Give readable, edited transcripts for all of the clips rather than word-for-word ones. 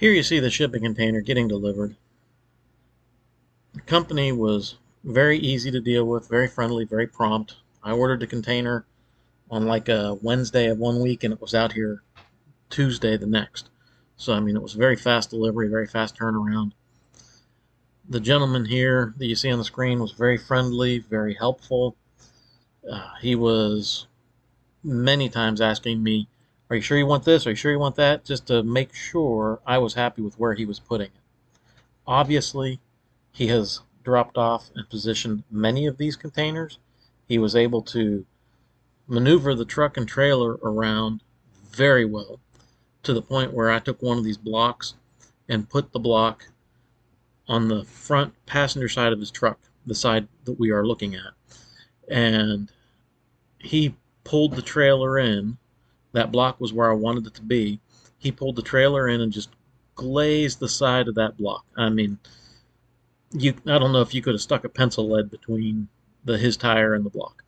Here you see the shipping container getting delivered. The company was very easy to deal with, very friendly, very prompt. I ordered the container on like a Wednesday of one week and it was out here Tuesday the next. So, I mean, it was very fast delivery, very fast turnaround. The gentleman here that you see on the screen was very friendly, very helpful. He was many times asking me, "Are you sure you want this? Are you sure you want that?" Just to make sure I was happy with where he was putting it. Obviously, he has dropped off and positioned many of these containers. He was able to maneuver the truck and trailer around very well to the point where I took one of these blocks and put the block on the front passenger side of his truck, the side that we are looking at. And he pulled the trailer in. That block was where I wanted it to be. He pulled the trailer in and just glazed the side of that block. I mean, I don't know if you could have stuck a pencil lead between his tire and the block.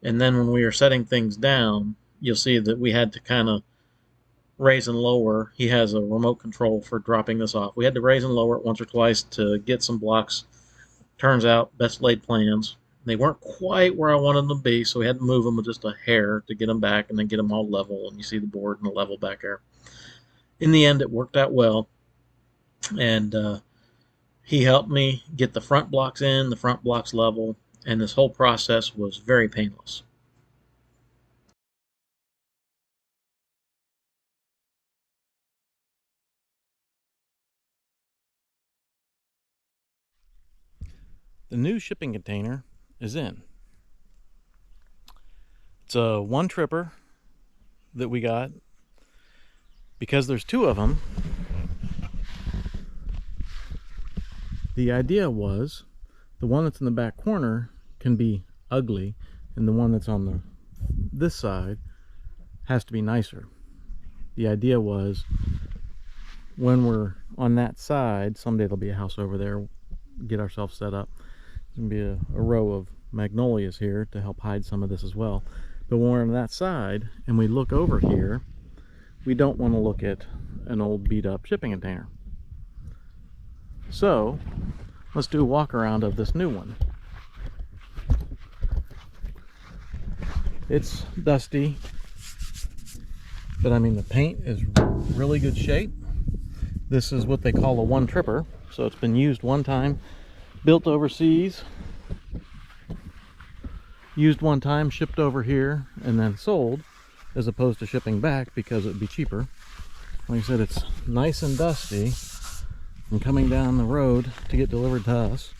And then when we were setting things down, you'll see that we had to kind of raise and lower. He has a remote control for dropping this off. We had to raise and lower it once or twice to get some blocks. Turns out, best laid plans. They weren't quite where I wanted them to be, so we had to move them with just a hair to get them back and then get them all level. And you see the board and the level back there. In the end, it worked out well. And he helped me get the front blocks in, the front blocks level, and this whole process was very painless. The new shipping container is in. It's a one tripper that we got. Because there's two of them, the idea was the one that's in the back corner can be ugly and the one that's on this side has to be nicer. The idea was when we're on that side, someday there'll be a house over there, get ourselves set up. There's going to be a row of magnolias here to help hide some of this as well. But when we're on that side and we look over here, we don't want to look at an old beat up shipping container. So let's do a walk around of this new one. It's dusty, but I mean the paint is really good shape. This is what they call a one tripper, so it's been used one time, built overseas, used one time, shipped over here, and then sold, as opposed to shipping back because it would be cheaper. Like I said, it's nice and dusty from coming down the road to get delivered to us.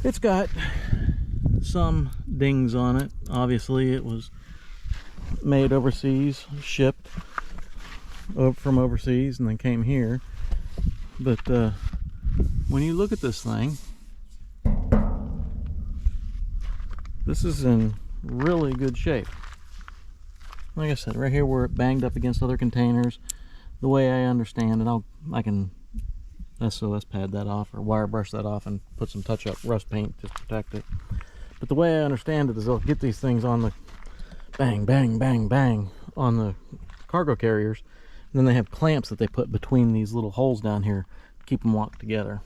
It's got some dings on it. Obviously it was made overseas, shipped from overseas, and then came here. But when you look at this thing, this is in really good shape. Like I said, right here where it banged up against other containers, the way I understand it, I can SOS pad that off or wire brush that off and put some touch-up rust paint to protect it. But the way I understand it is they'll get these things on the bang, bang, bang, bang on the cargo carriers, and then they have clamps that they put between these little holes down here to keep them locked together.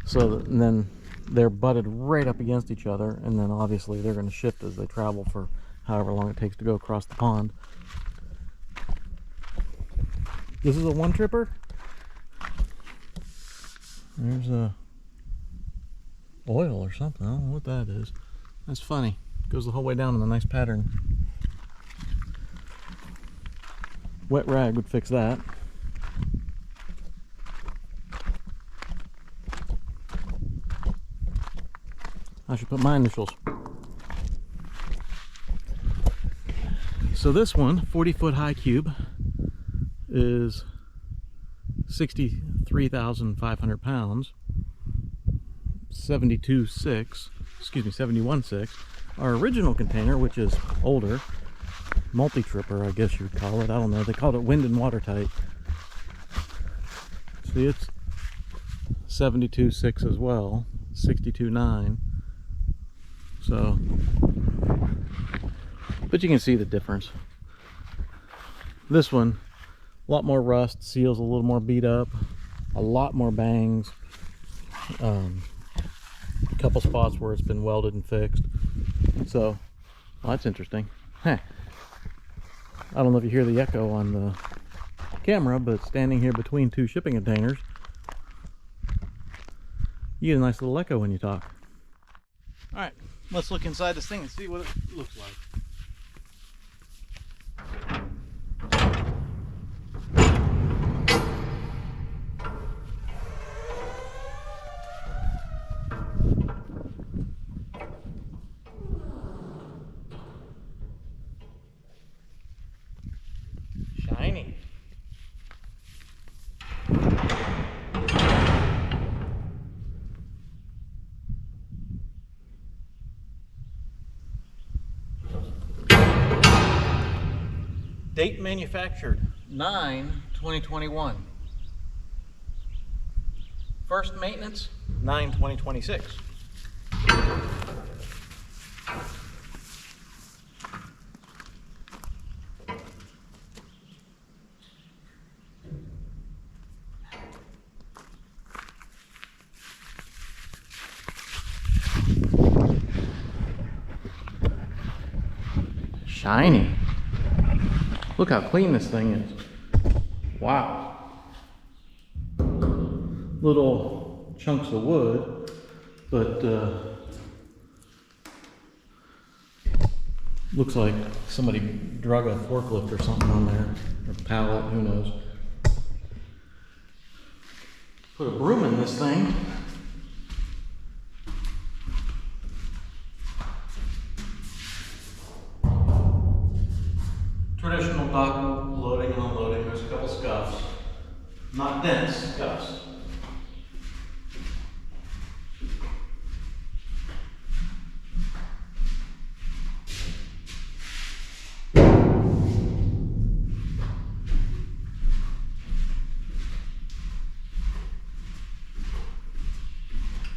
So that, and then they're butted right up against each other, and then obviously they're going to shift as they travel for however long it takes to go across the pond. This is a one tripper. There's a oil or something. I don't know what that is. That's funny. Goes the whole way down in a nice pattern. Wet rag would fix that. I should put my initials. So this one, 40-foot high cube, is 63,500 pounds. 71.6. Our original container, which is older, multi-tripper, I guess you would call it. I don't know. They called it wind and watertight. See, it's 72.6 as well, 62.9. So but you can see the difference. This one, a lot more rust, seals a little more beat up, a lot more bangs, a couple spots where it's been welded and fixed. So, well, that's interesting. Huh. I don't know if you hear the echo on the camera, but standing here between two shipping containers, you get a nice little echo when you talk. All right, let's look inside this thing and see what it looks like. Shiny. Date manufactured 9/2021. First maintenance 9/2026. Shiny. Look how clean this thing is. Wow. Little chunks of wood, but looks like somebody drug a forklift or something on there, or pallet, who knows. Put a broom in this thing. Traditional dock loading and unloading. There's a couple scuffs. Not dense scuffs.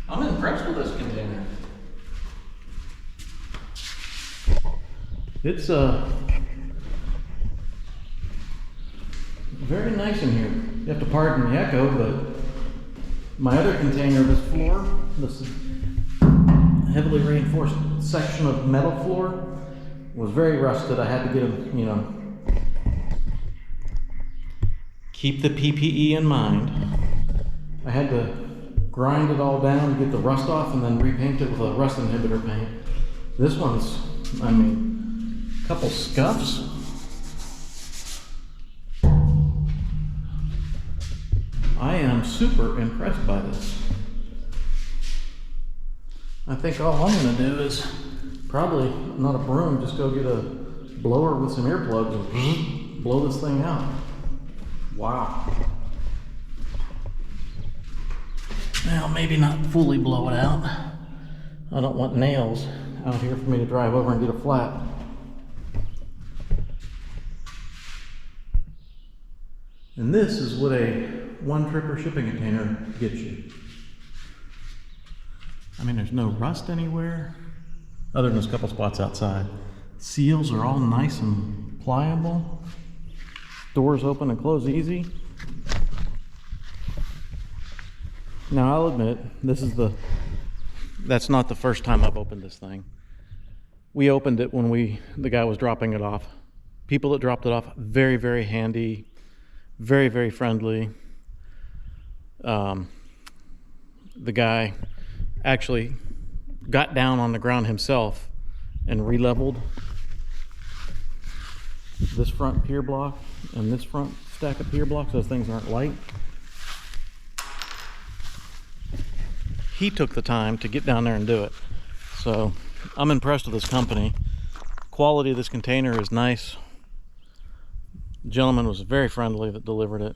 I'm impressed with this container. It's very nice in here. You have to pardon the echo, but my other container, this floor, this heavily reinforced section of metal floor, was very rusted. I had to get a, you know, keep the PPE in mind. I had to grind it all down to get the rust off and then repaint it with a rust inhibitor paint. This one's, I mean, a couple scuffs. I am super impressed by this. I think all I'm going to do is probably not a broom, just go get a blower with some earplugs and blow this thing out. Wow. Now, maybe not fully blow it out. I don't want nails out here for me to drive over and get a flat. And this is what a one-tripper shipping container gets you. I mean, there's no rust anywhere, other than there's a couple spots outside. Seals are all nice and pliable. Doors open and close easy. Now, I'll admit, that's not the first time I've opened this thing. We opened it when the guy was dropping it off. People that dropped it off, very, very handy, very, very friendly. The guy actually got down on the ground himself and re-leveled this front pier block and this front stack of pier blocks. Those things aren't light. He took the time to get down there and do it. So I'm impressed with this company. Quality of this container is nice. The gentleman was very friendly that delivered it.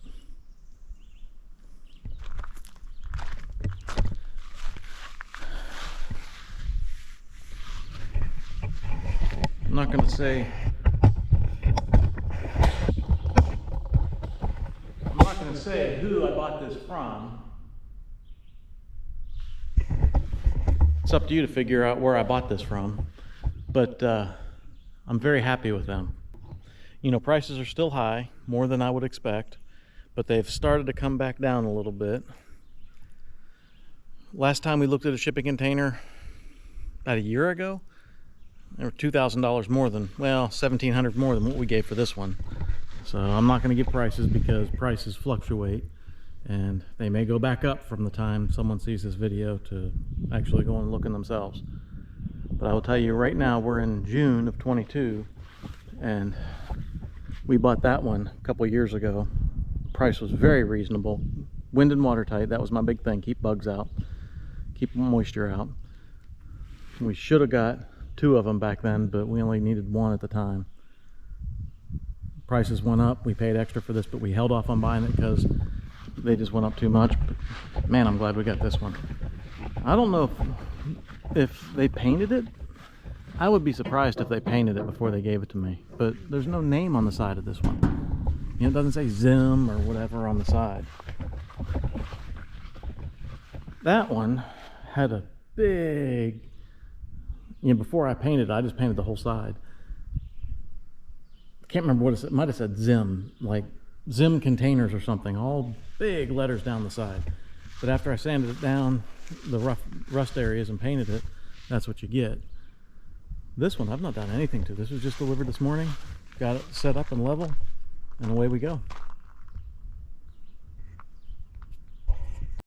I'm not going to say who I bought this from. It's up to you to figure out where I bought this from. But I'm very happy with them. You know, prices are still high, more than I would expect, but they've started to come back down a little bit. Last time we looked at a shipping container, about a year ago, they were $2,000 more than, well, $1,700 more than what we gave for this one. So I'm not going to give prices because prices fluctuate, and they may go back up from the time someone sees this video to actually go and look in themselves. But I will tell you right now, we're in June of 22, and we bought that one a couple years ago. Price was very reasonable. Wind and watertight, that was my big thing. Keep bugs out, keep moisture out. We should have got 2 of them back then, but we only needed 1 at the time. Prices went up, we paid extra for this, but we held off on buying it because they just went up too much. But man, I'm glad we got this one. I don't know if they painted it. I would be surprised if they painted it before they gave it to me, but there's no name on the side of this one. You know, it doesn't say Zim or whatever on the side. That one had a big, you know, before I painted, I just painted the whole side. I can't remember what it said. It might have said Zim, like Zim Containers or something, all big letters down the side. But after I sanded it down, the rough rust areas, and painted it, that's what you get. This one, I've not done anything to. This was just delivered this morning. Got it set up and level, and away we go.